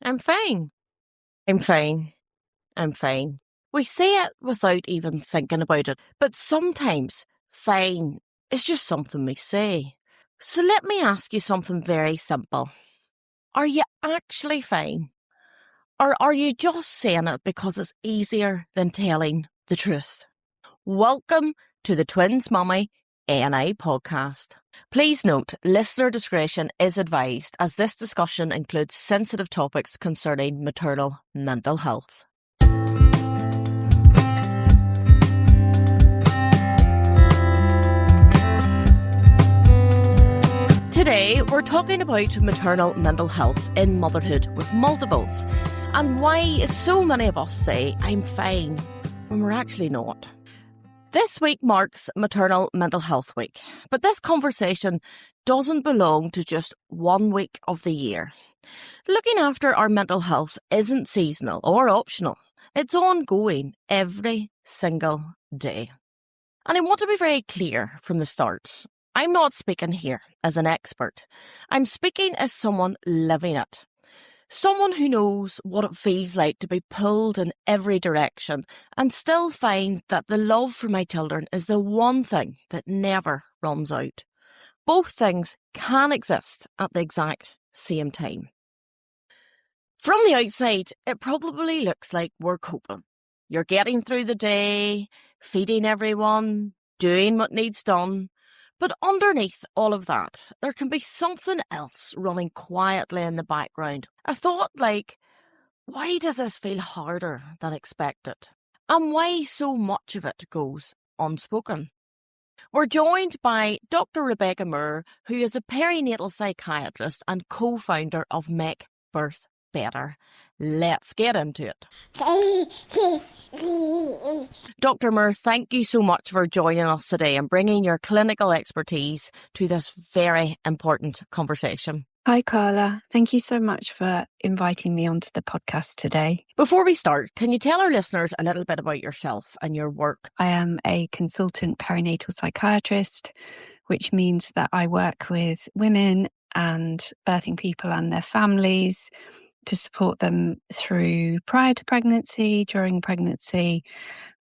I'm fine. I'm fine. I'm fine. We say it without even thinking about it, but sometimes fine is just something we say. So let me ask you something very simple. Are you actually fine? Or are you just saying it because it's easier than telling the truth? Welcome to the Twins Mummy A&I podcast. Please note, listener discretion is advised as this discussion includes sensitive topics concerning maternal mental health. Today, we're talking about maternal mental health in motherhood with multiples and why so many of us say, I'm fine, when we're actually not. This week marks Maternal Mental Health Week, but this conversation doesn't belong to just 1 week of the year. Looking after our mental health isn't seasonal or optional. It's ongoing every single day. And I want to be very clear from the start. I'm not speaking here as an expert. I'm speaking as someone living it. Someone who knows what it feels like to be pulled in every direction and still find that the love for my children is the one thing that never runs out. Both things can exist at the exact same time. From the outside, it probably looks like we're coping. You're getting through the day, feeding everyone, doing what needs done. But underneath all of that, there can be something else running quietly in the background. A thought like, why does this feel harder than expected? And why so much of it goes unspoken? We're joined by Dr. Rebecca Moore, who is a perinatal psychiatrist and co-founder of Make Birth Better. Let's get into it. Dr. Moore, thank you so much for joining us today and bringing your clinical expertise to this very important conversation. Hi, Carla. Thank you so much for inviting me onto the podcast today. Before we start, can you tell our listeners a little bit about yourself and your work? I am a consultant perinatal psychiatrist, which means that I work with women and birthing people and their families to support them through prior to pregnancy, during pregnancy,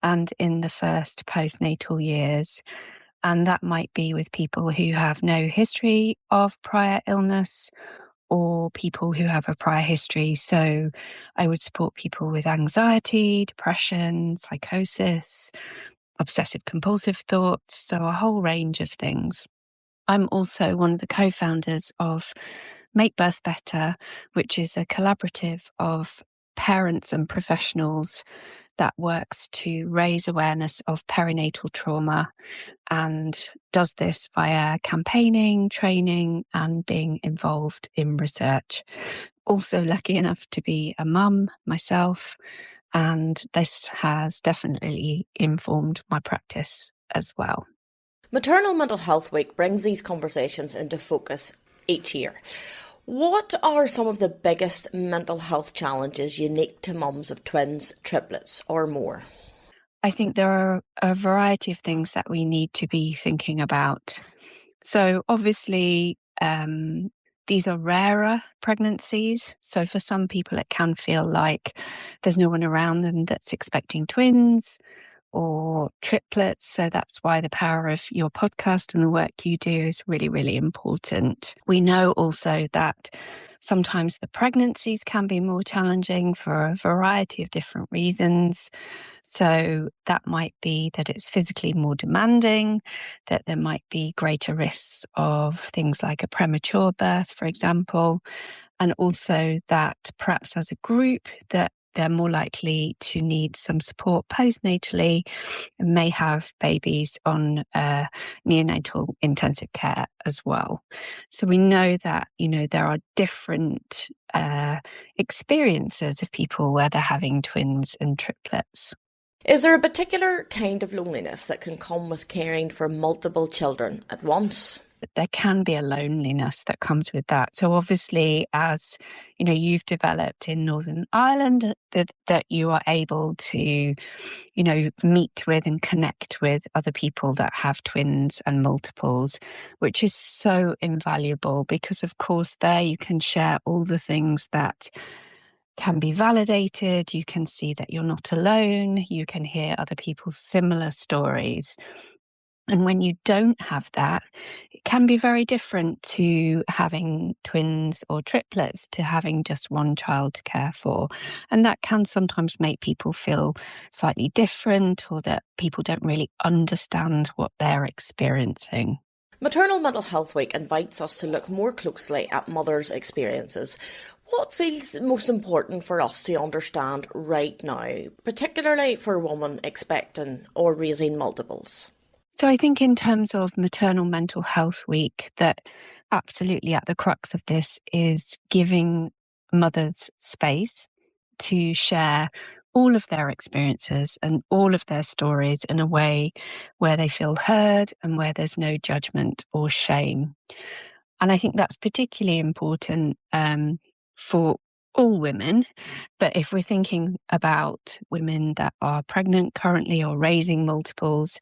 and in the first postnatal years. And that might be with people who have no history of prior illness or people who have a prior history. So I would support people with anxiety, depression, psychosis, obsessive compulsive thoughts, so a whole range of things. I'm also one of the co-founders of Make Birth Better, which is a collaborative of parents and professionals that works to raise awareness of perinatal trauma and does this via campaigning, training, and being involved in research. Also lucky enough to be a mum myself, and this has definitely informed my practice as well. Maternal Mental Health Week brings these conversations into focus each year. What are some of the biggest mental health challenges unique to mums of twins, triplets, or more? I think there are a variety of things that we need to be thinking about. So obviously, these are rarer pregnancies. So for some people, it can feel like there's no one around them that's expecting twins or triplets. So that's why the power of your podcast and the work you do is really, really important. We know also that sometimes the pregnancies can be more challenging for a variety of different reasons. So that might be that it's physically more demanding, that there might be greater risks of things like a premature birth, for example, and also that perhaps as a group that they're more likely to need some support postnatally and may have babies on neonatal intensive care as well. So we know that, there are different experiences of people where they're having twins and triplets. Is there a particular kind of loneliness that can come with caring for multiple children at once? There can be a loneliness that comes with that. So obviously, as you've developed in Northern Ireland, that you are able to, meet with and connect with other people that have twins and multiples, which is so invaluable because, of course, there you can share all the things that can be validated. You can see that you're not alone. You can hear other people's similar stories. And when you don't have that, it can be very different to having twins or triplets, to having just one child to care for. And that can sometimes make people feel slightly different, or that people don't really understand what they're experiencing. Maternal Mental Health Week invites us to look more closely at mothers' experiences. What feels most important for us to understand right now, particularly for a woman expecting or raising multiples? So I think in terms of Maternal Mental Health Week, that absolutely at the crux of this is giving mothers space to share all of their experiences and all of their stories in a way where they feel heard and where there's no judgment or shame. And I think that's particularly important for all women. But if we're thinking about women that are pregnant currently or raising multiples,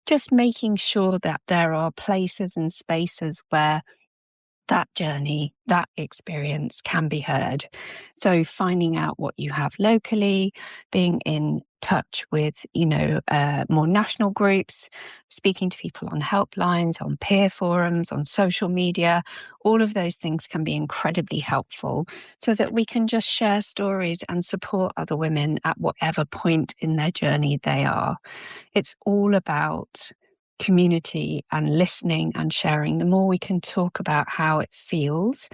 just making sure that there are places and spaces where that journey, that experience can be heard. So finding out what you have locally, being in touch with, more national groups, speaking to people on helplines, on peer forums, on social media, all of those things can be incredibly helpful so that we can just share stories and support other women at whatever point in their journey they are. It's all about community and listening and sharing. The more we can talk about how it feels,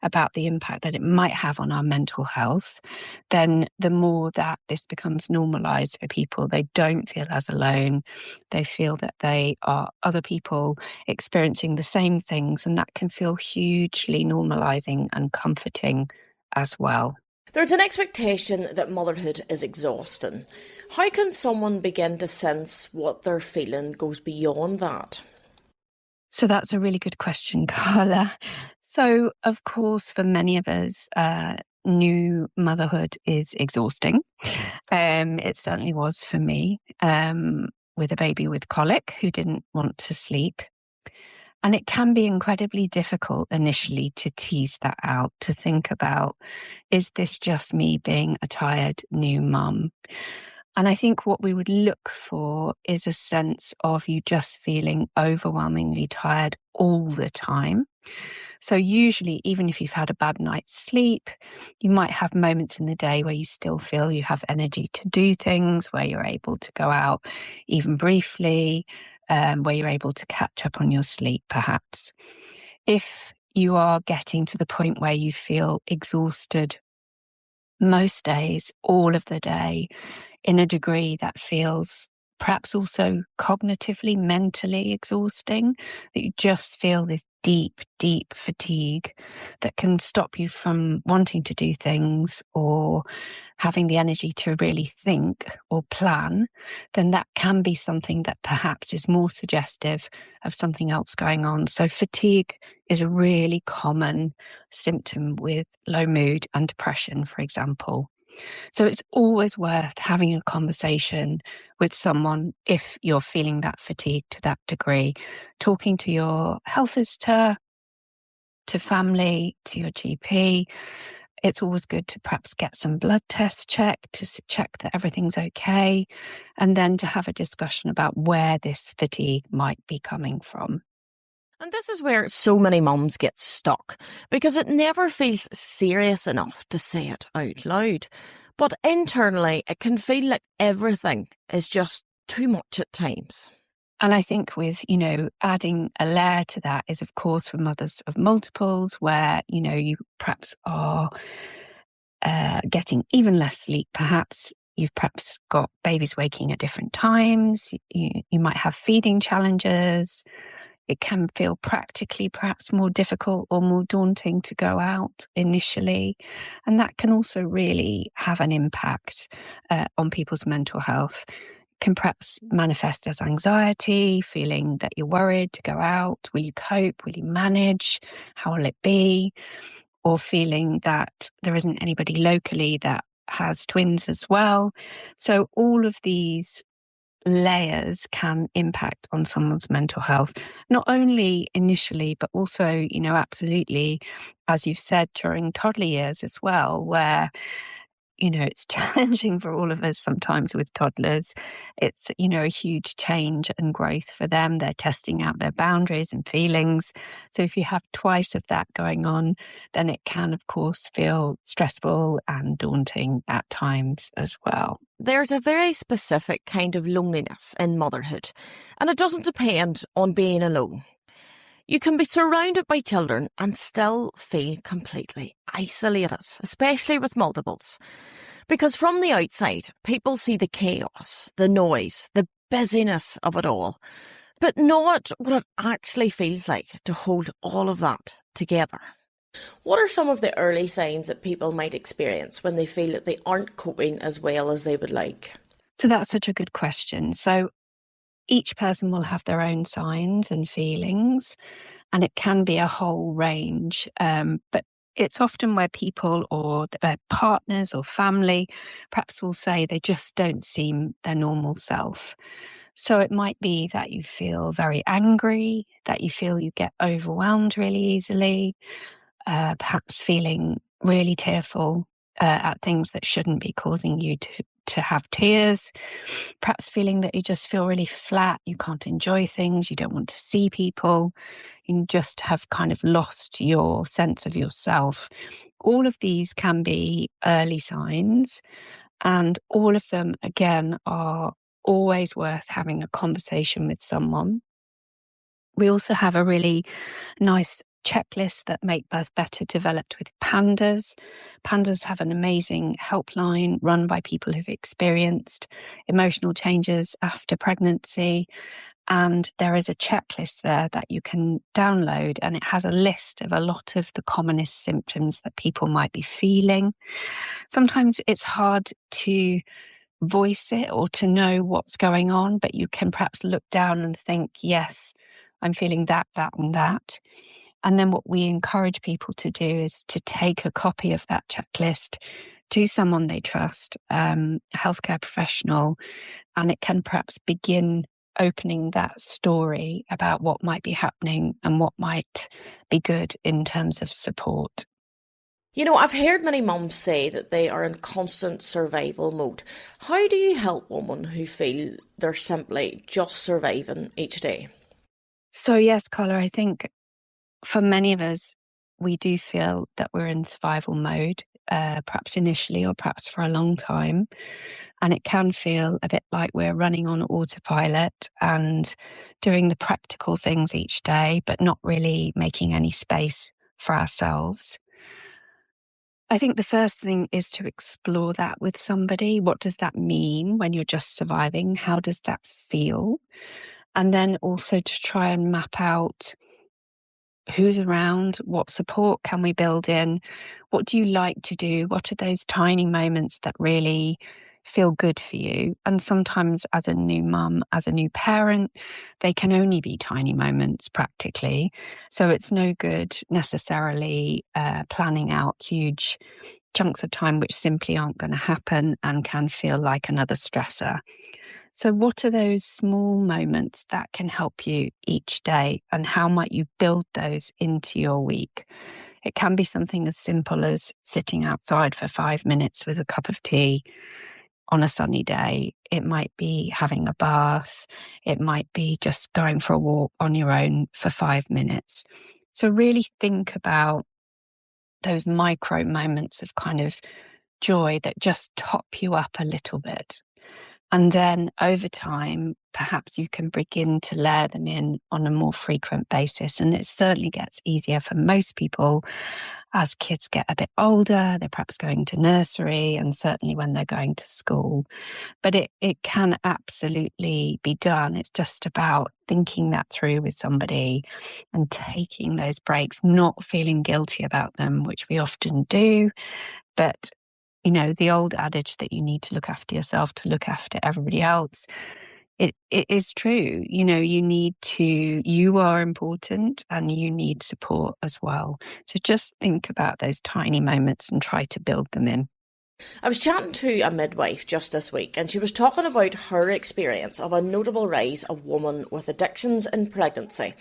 about the impact that it might have on our mental health, then the more that this becomes normalized for people. They don't feel as alone. They feel that they are other people experiencing the same things, and that can feel hugely normalizing and comforting as well. There's an expectation that motherhood is exhausting. How can someone begin to sense what they're feeling goes beyond that? So that's a really good question, Carla. So, of course, for many of us, new motherhood is exhausting. It certainly was for me, with a baby with colic who didn't want to sleep. And it can be incredibly difficult initially to tease that out, to think about, is this just me being a tired new mum? And I think what we would look for is a sense of you just feeling overwhelmingly tired all the time. So usually, even if you've had a bad night's sleep, you might have moments in the day where you still feel you have energy to do things, where you're able to go out even briefly, where you're able to catch up on your sleep, perhaps. If you are getting to the point where you feel exhausted most days, all of the day, in a degree that feels perhaps also cognitively, mentally exhausting, that you just feel this deep, deep fatigue that can stop you from wanting to do things or having the energy to really think or plan, then that can be something that perhaps is more suggestive of something else going on. So fatigue is a really common symptom with low mood and depression, for example. So it's always worth having a conversation with someone if you're feeling that fatigue to that degree, talking to your health visitor, to family, to your GP. It's always good to perhaps get some blood tests checked to check that everything's okay, and then to have a discussion about where this fatigue might be coming from. And this is where so many mums get stuck, because it never feels serious enough to say it out loud. But internally, it can feel like everything is just too much at times. And I think with, adding a layer to that is, of course, for mothers of multiples, where, you perhaps are getting even less sleep. Perhaps you've perhaps got babies waking at different times. You might have feeding challenges. It can feel practically perhaps more difficult or more daunting to go out initially. And that can also really have an impact on people's mental health. It can perhaps manifest as anxiety, feeling that you're worried to go out. Will you cope? Will you manage? How will it be? Or feeling that there isn't anybody locally that has twins as well. So all of these layers can impact on someone's mental health, not only initially, but also, absolutely, as you've said, during toddler years as well, where it's challenging for all of us sometimes with toddlers. It's, a huge change and growth for them. They're testing out their boundaries and feelings. So if you have twice of that going on, then it can, of course, feel stressful and daunting at times as well. There's a very specific kind of loneliness in motherhood, and it doesn't depend on being alone. You can be surrounded by children and still feel completely isolated, especially with multiples. Because from the outside, people see the chaos, the noise, the busyness of it all, but not what it actually feels like to hold all of that together. What are some of the early signs that people might experience when they feel that they aren't coping as well as they would like? So that's such a good question. So each person will have their own signs and feelings, and it can be a whole range. But it's often where people or their partners or family perhaps will say they just don't seem their normal self. So it might be that you feel very angry, that you feel you get overwhelmed really easily, perhaps feeling really tearful at things that shouldn't be causing you to have tears, perhaps feeling that you just feel really flat, you can't enjoy things, you don't want to see people, you just have kind of lost your sense of yourself. All of these can be early signs, and all of them, again, are always worth having a conversation with someone. We also have a really nice checklist that Make Birth Better developed with pandas. Pandas have an amazing helpline run by people who've experienced emotional changes after pregnancy. And there is a checklist there that you can download, and it has a list of a lot of the commonest symptoms that people might be feeling. Sometimes it's hard to voice it or to know what's going on, but you can perhaps look down and think, yes, I'm feeling that, and that. And then what we encourage people to do is to take a copy of that checklist to someone they trust, a healthcare professional, and it can perhaps begin opening that story about what might be happening and what might be good in terms of support. I've heard many mums say that they are in constant survival mode. How do you help women who feel they're simply just surviving each day? So yes, Carla, I think for many of us, we do feel that we're in survival mode, perhaps initially or perhaps for a long time. And it can feel a bit like we're running on autopilot and doing the practical things each day, but not really making any space for ourselves. I think the first thing is to explore that with somebody. What does that mean when you're just surviving? How does that feel? And then also to try and map out who's around, what support can we build in, what do you like to do, what are those tiny moments that really feel good for you. And sometimes as a new mum, as a new parent, they can only be tiny moments practically. So it's no good necessarily planning out huge chunks of time which simply aren't going to happen and can feel like another stressor. So what are those small moments that can help you each day, and how might you build those into your week? It can be something as simple as sitting outside for 5 minutes with a cup of tea on a sunny day. It might be having a bath. It might be just going for a walk on your own for 5 minutes. So really think about those micro moments of kind of joy that just top you up a little bit. And then over time, perhaps you can begin to layer them in on a more frequent basis. And it certainly gets easier for most people as kids get a bit older. They're perhaps going to nursery, and certainly when they're going to school. But it can absolutely be done. It's just about thinking that through with somebody and taking those breaks, not feeling guilty about them, which we often do. But the old adage that you need to look after yourself to look after everybody else, it is true. You are important and you need support as well. So just think about those tiny moments and try to build them in. I was chatting to a midwife just this week, and she was talking about her experience of a notable rise of women with addictions in pregnancy.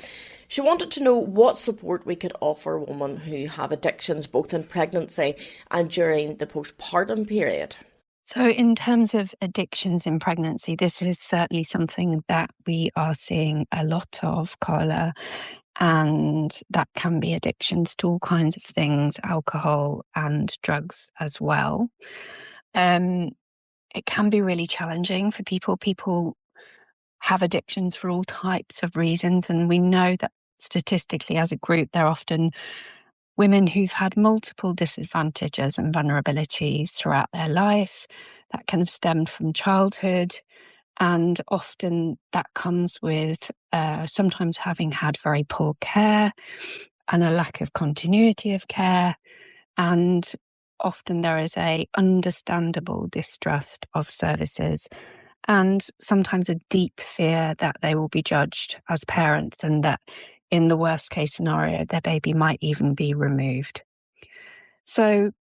She wanted to know what support we could offer women who have addictions both in pregnancy and during the postpartum period. So, in terms of addictions in pregnancy, this is certainly something that we are seeing a lot of, Carla, and that can be addictions to all kinds of things, alcohol and drugs as well. It can be really challenging for people. People have addictions for all types of reasons, and we know that statistically as a group, they're often women who've had multiple disadvantages and vulnerabilities throughout their life that can have stemmed from childhood. And often that comes with sometimes having had very poor care and a lack of continuity of care. And often there is a understandable distrust of services and sometimes a deep fear that they will be judged as parents and that in the worst case scenario, their baby might even be removed. So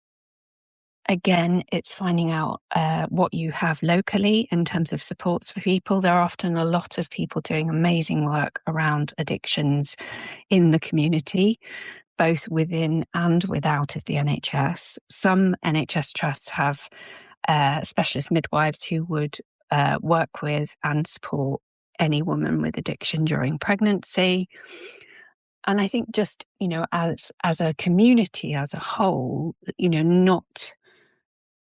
again, it's finding out what you have locally in terms of supports for people. There are often a lot of people doing amazing work around addictions in the community, both within and without of the NHS. Some NHS trusts have specialist midwives who would work with and support any woman with addiction during pregnancy. And I think just, as a community as a whole, not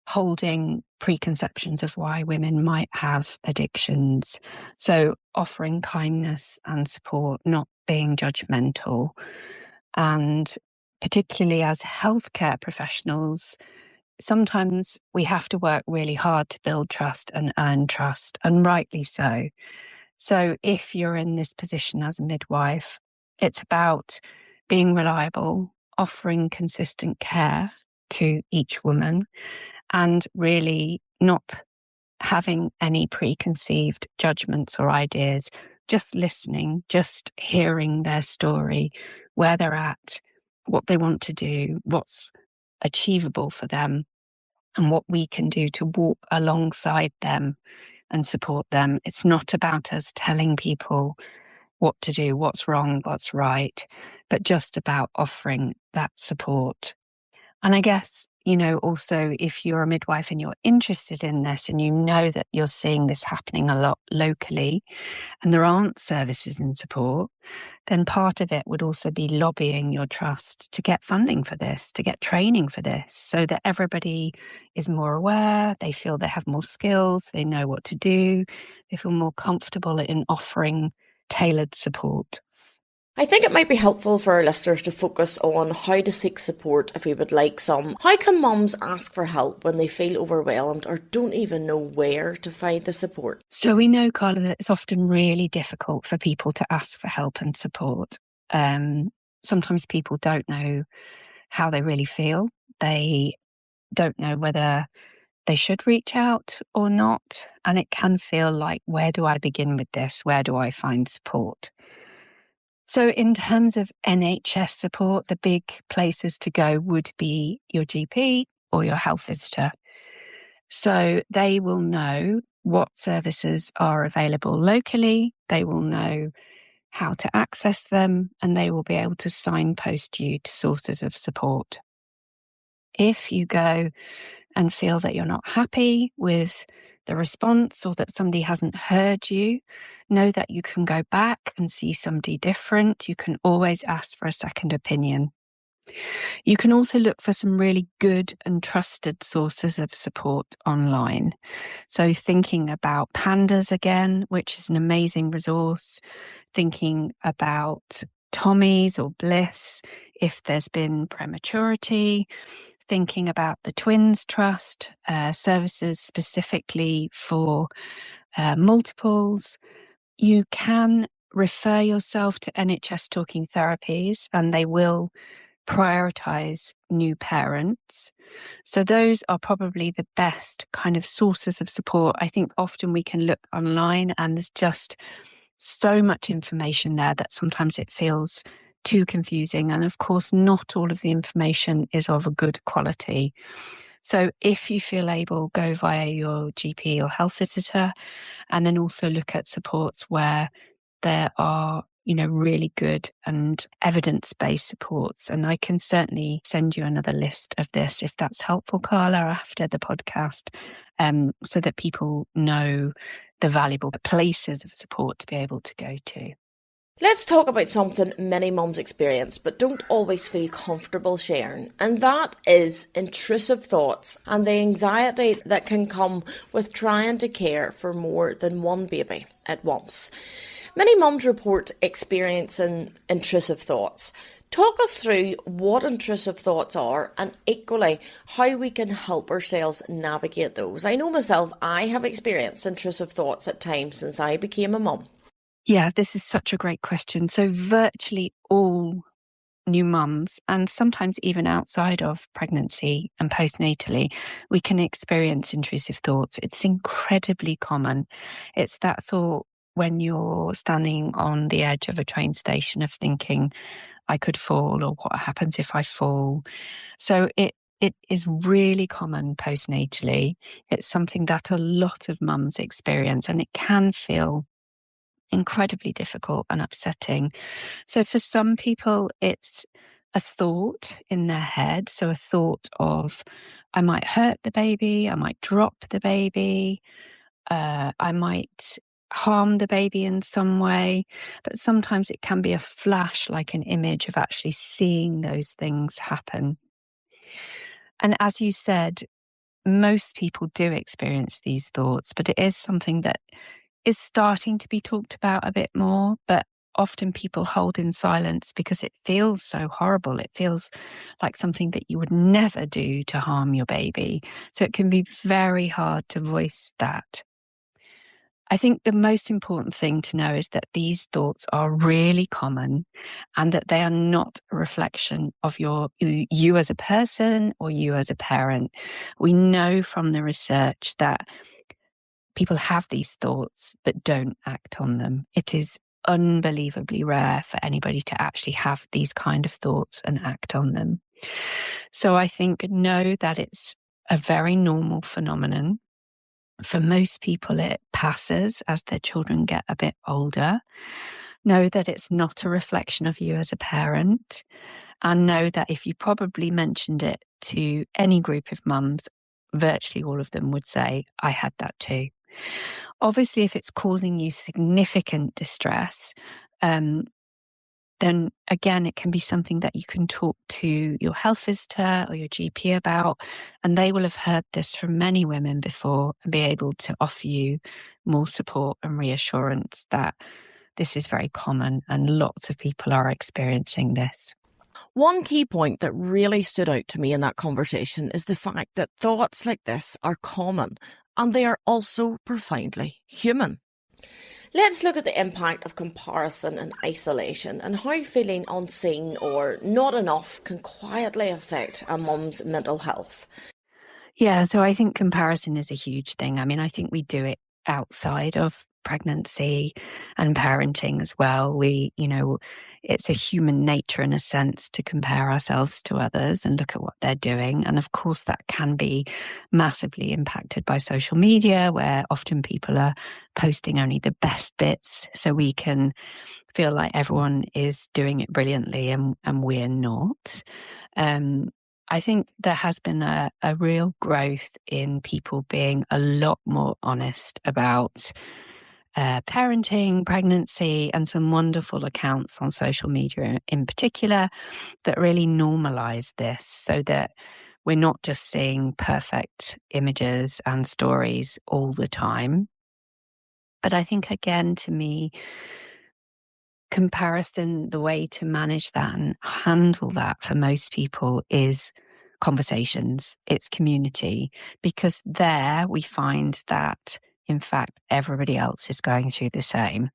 holding preconceptions of why women might have addictions. So offering kindness and support, not being judgmental. And particularly as healthcare professionals, sometimes we have to work really hard to build trust and earn trust, and rightly so. So if you're in this position as a midwife, it's about being reliable, offering consistent care to each woman, and really not having any preconceived judgments or ideas, just listening, just hearing their story, where they're at, what they want to do, what's achievable for them, and what we can do to walk alongside them and support them. It's not about us telling people what to do, what's wrong, what's right, but just about offering that support. And I guess, also if you're a midwife and you're interested in this and you know that you're seeing this happening a lot locally and there aren't services and support, then part of it would also be lobbying your trust to get funding for this, to get training for this, so that everybody is more aware, they feel they have more skills, they know what to do, they feel more comfortable in offering tailored support. I think it might be helpful for our listeners to focus on how to seek support if we would like some. How can mums ask for help when they feel overwhelmed or don't even know where to find the support? So we know, Carla, that it's often really difficult for people to ask for help and support. Sometimes people don't know how they really feel. They don't know whether they should reach out or not. And it can feel like, where do I begin with this? Where do I find support? So in terms of NHS support, the big places to go would be your GP or your health visitor. So they will know what services are available locally. They will know how to access them, and they will be able to signpost you to sources of support. If you go and feel that you're not happy with the response or that somebody hasn't heard you, know that you can go back and see somebody different. You can always ask for a second opinion. You can also look for some really good and trusted sources of support online. So thinking about Pandas again, which is an amazing resource, thinking about Tommy's or Bliss if there's been prematurity, thinking about the Twins Trust, services specifically for multiples. You can refer yourself to NHS Talking Therapies, and they will prioritise new parents. So those are probably the best kind of sources of support. I think often we can look online and there's just so much information there that sometimes it feels too confusing. And of course, not all of the information is of a good quality. So if you feel able, go via your GP or health visitor, and then also look at supports where there are, really good and evidence-based supports. And I can certainly send you another list of this if that's helpful, Carla, after the podcast, so that people know the valuable places of support to be able to go to. Let's talk about something many mums experience but don't always feel comfortable sharing, and that is intrusive thoughts and the anxiety that can come with trying to care for more than one baby at once. Many mums report experiencing intrusive thoughts. Talk us through what intrusive thoughts are and equally how we can help ourselves navigate those. I know myself, I have experienced intrusive thoughts at times since I became a mum. Yeah, this is such a great question. So virtually all new mums, and sometimes even outside of pregnancy and postnatally, we can experience intrusive thoughts. It's incredibly common. It's that thought when you're standing on the edge of a train station of thinking, I could fall, or what happens if I fall? So it is really common postnatally. It's something that a lot of mums experience, and it can feel incredibly difficult and upsetting. So for some people, it's a thought in their head. So a thought of, I might hurt the baby, I might drop the baby, I might harm the baby in some way. But sometimes it can be a flash, like an image of actually seeing those things happen. And as you said, most people do experience these thoughts, but it is something that is starting to be talked about a bit more, but often people hold in silence because it feels so horrible. It feels like something that you would never do to harm your baby. So it can be very hard to voice that. I think the most important thing to know is that these thoughts are really common and that they are not a reflection of you as a person or you as a parent. We know from the research that people have these thoughts but don't act on them. It is unbelievably rare for anybody to actually have these kind of thoughts and act on them. So I think know that it's a very normal phenomenon. For most people, it passes as their children get a bit older. Know that it's not a reflection of you as a parent, and know that if you probably mentioned it to any group of mums, virtually all of them would say, I had that too. Obviously, if it's causing you significant distress, then again, it can be something that you can talk to your health visitor or your GP about, and they will have heard this from many women before and be able to offer you more support and reassurance that this is very common and lots of people are experiencing this. One key point that really stood out to me in that conversation is the fact that thoughts like this are common and they are also profoundly human. Let's look at the impact of comparison and isolation and how feeling unseen or not enough can quietly affect a mum's mental health. Yeah, so I think comparison is a huge thing. I mean, I think we do it outside of pregnancy and parenting as well. It's a human nature in a sense to compare ourselves to others and look at what they're doing. And of course, that can be massively impacted by social media, where often people are posting only the best bits so we can feel like everyone is doing it brilliantly and we're not. I think there has been a real growth in people being a lot more honest about parenting, pregnancy, and some wonderful accounts on social media in particular that really normalize this so that we're not just seeing perfect images and stories all the time. But I think, again, to me, comparison, the way to manage that and handle that for most people is conversations, it's community, because there we find that in fact everybody else is going through the same.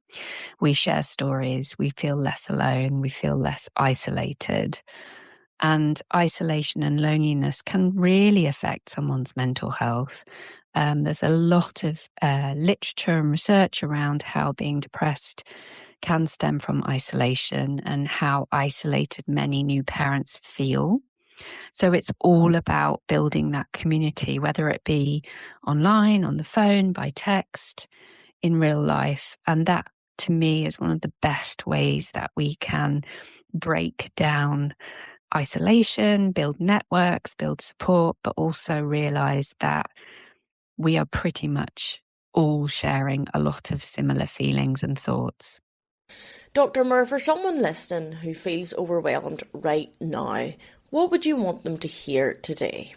We share stories, we feel less alone, we feel less isolated. And isolation and loneliness can really affect someone's mental health. There's a lot of literature and research around how being depressed can stem from isolation and how isolated many new parents feel. So it's all about building that community, whether it be online, on the phone, by text, in real life. And that, to me, is one of the best ways that we can break down isolation, build networks, build support, but also realize that we are pretty much all sharing a lot of similar feelings and thoughts. Dr. Murr, for someone listening who feels overwhelmed right now, what would you want them to hear today?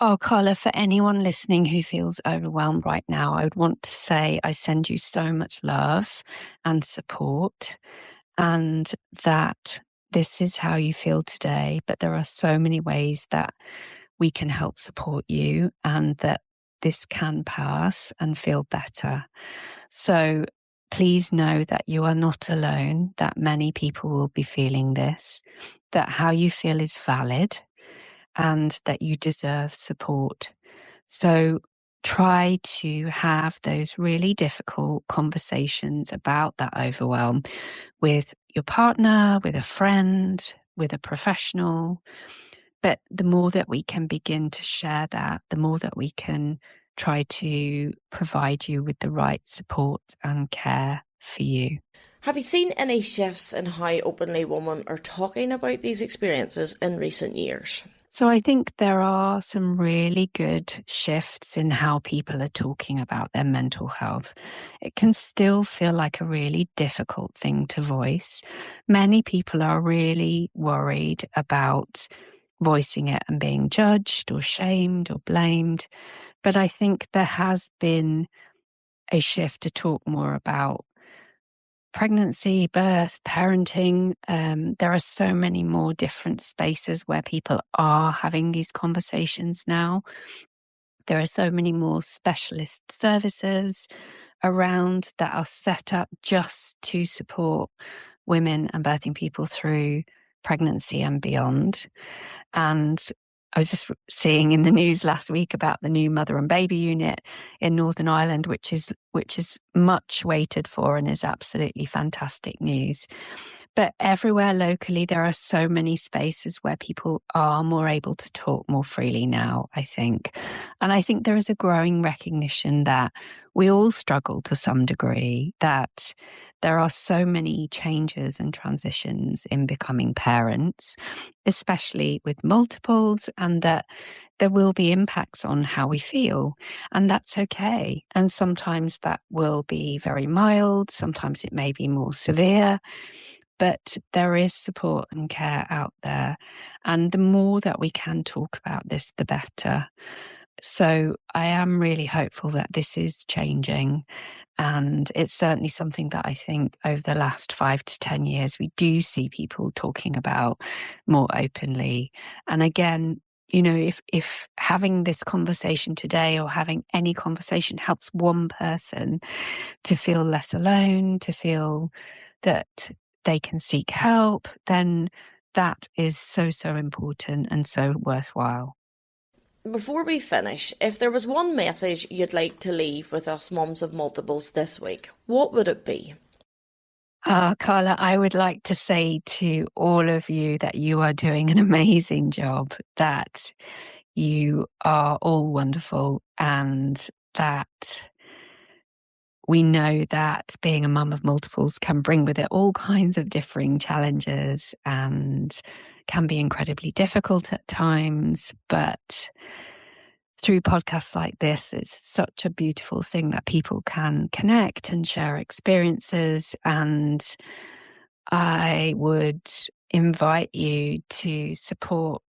Oh, Carla, for anyone listening who feels overwhelmed right now, I would want to say I send you so much love and support, and that this is how you feel today, but there are so many ways that we can help support you, and that this can pass and feel better. So please know that you are not alone, that many people will be feeling this, that how you feel is valid, and that you deserve support. So try to have those really difficult conversations about that overwhelm with your partner, with a friend, with a professional. But the more that we can begin to share that, the more that we can try to provide you with the right support and care for you. Have you seen any shifts in how openly women are talking about these experiences in recent years? So I think there are some really good shifts in how people are talking about their mental health. It can still feel like a really difficult thing to voice. Many people are really worried about voicing it and being judged or shamed or blamed. But I think there has been a shift to talk more about pregnancy, birth, parenting. There are so many more different spaces where people are having these conversations now. There are so many more specialist services around that are set up just to support women and birthing people through pregnancy and beyond. And I was just seeing in the news last week about the new mother and baby unit in Northern Ireland, which is much waited for and is absolutely fantastic news. But everywhere locally, there are so many spaces where people are more able to talk more freely now, I think. And I think there is a growing recognition that we all struggle to some degree, that there are so many changes and transitions in becoming parents, especially with multiples, and that there will be impacts on how we feel, and that's okay. And sometimes that will be very mild, sometimes it may be more severe, but there is support and care out there. And the more that we can talk about this, the better. So I am really hopeful that this is changing. And it's certainly something that I think over the last 5 to 10 years, we do see people talking about more openly. And again, you know, if having this conversation today or having any conversation helps one person to feel less alone, to feel that they can seek help, then that is so, so important and so worthwhile. Before we finish, if there was one message you'd like to leave with us mums of multiples this week, what would it be? Carla, I would like to say to all of you that you are doing an amazing job, that you are all wonderful, and that we know that being a mum of multiples can bring with it all kinds of differing challenges and can be incredibly difficult at times. But through podcasts like this, it's such a beautiful thing that people can connect and share experiences. And I would invite you to support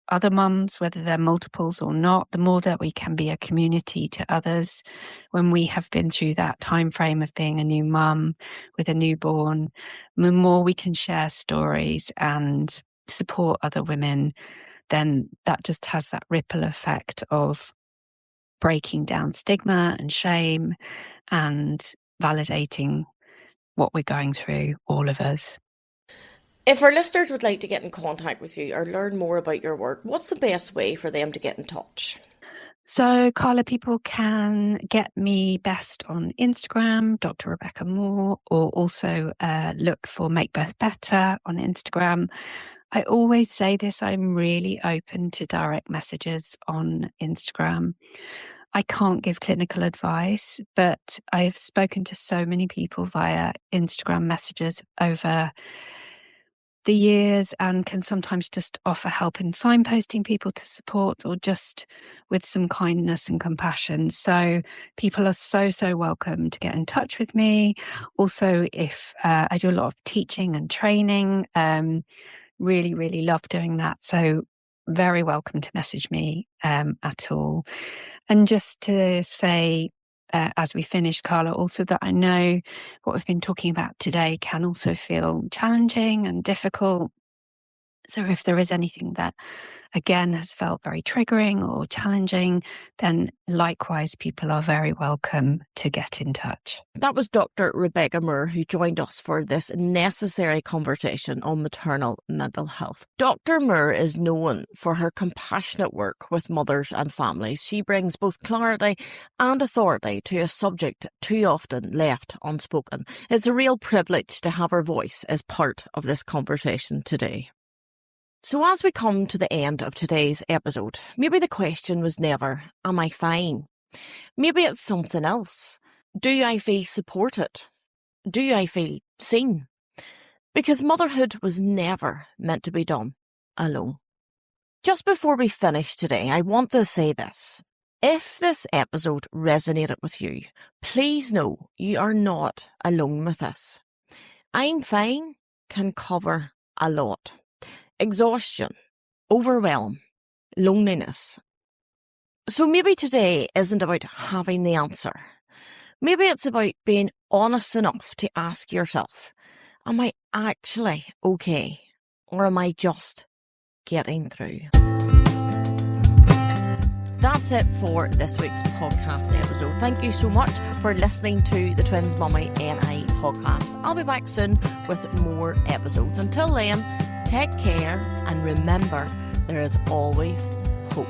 other mums, whether they're multiples or not. The more that we can be a community to others when we have been through that time frame of being a new mum with a newborn, the more we can share stories and support other women, then that just has that ripple effect of breaking down stigma and shame and validating what we're going through, all of us. If our listeners would like to get in contact with you or learn more about your work, what's the best way for them to get in touch? So, Carla, people can get me best on Instagram, Dr. Rebecca Moore, or also look for Make Birth Better on Instagram. I always say this, I'm really open to direct messages on Instagram. I can't give clinical advice, but I've spoken to so many people via Instagram messages over the years and can sometimes just offer help in signposting people to support or just with some kindness and compassion. So people are so welcome to get in touch with me. Also, if I do a lot of teaching and training, really love doing that. So very welcome to message me at all. And just to say, as we finish, Carla, also that I know what we've been talking about today can also feel challenging and difficult. So if there is anything that, again, has felt very triggering or challenging, then likewise, people are very welcome to get in touch. That was Dr. Rebecca Moore, who joined us for this necessary conversation on maternal mental health. Dr. Moore is known for her compassionate work with mothers and families. She brings both clarity and authority to a subject too often left unspoken. It's a real privilege to have her voice as part of this conversation today. So as we come to the end of today's episode, maybe the question was never, am I fine? Maybe it's something else. Do I feel supported? Do I feel seen? Because motherhood was never meant to be done alone. Just before we finish today, I want to say this. If this episode resonated with you, please know you are not alone with this. I'm fine can cover a lot. Exhaustion, overwhelm, loneliness. So maybe today isn't about having the answer. Maybe it's about being honest enough to ask yourself, am I actually okay? Or am I just getting through? That's it for this week's podcast episode. Thank you so much for listening to the Twins Mummy NI podcast. I'll be back soon with more episodes. Until then, take care and remember there is always hope.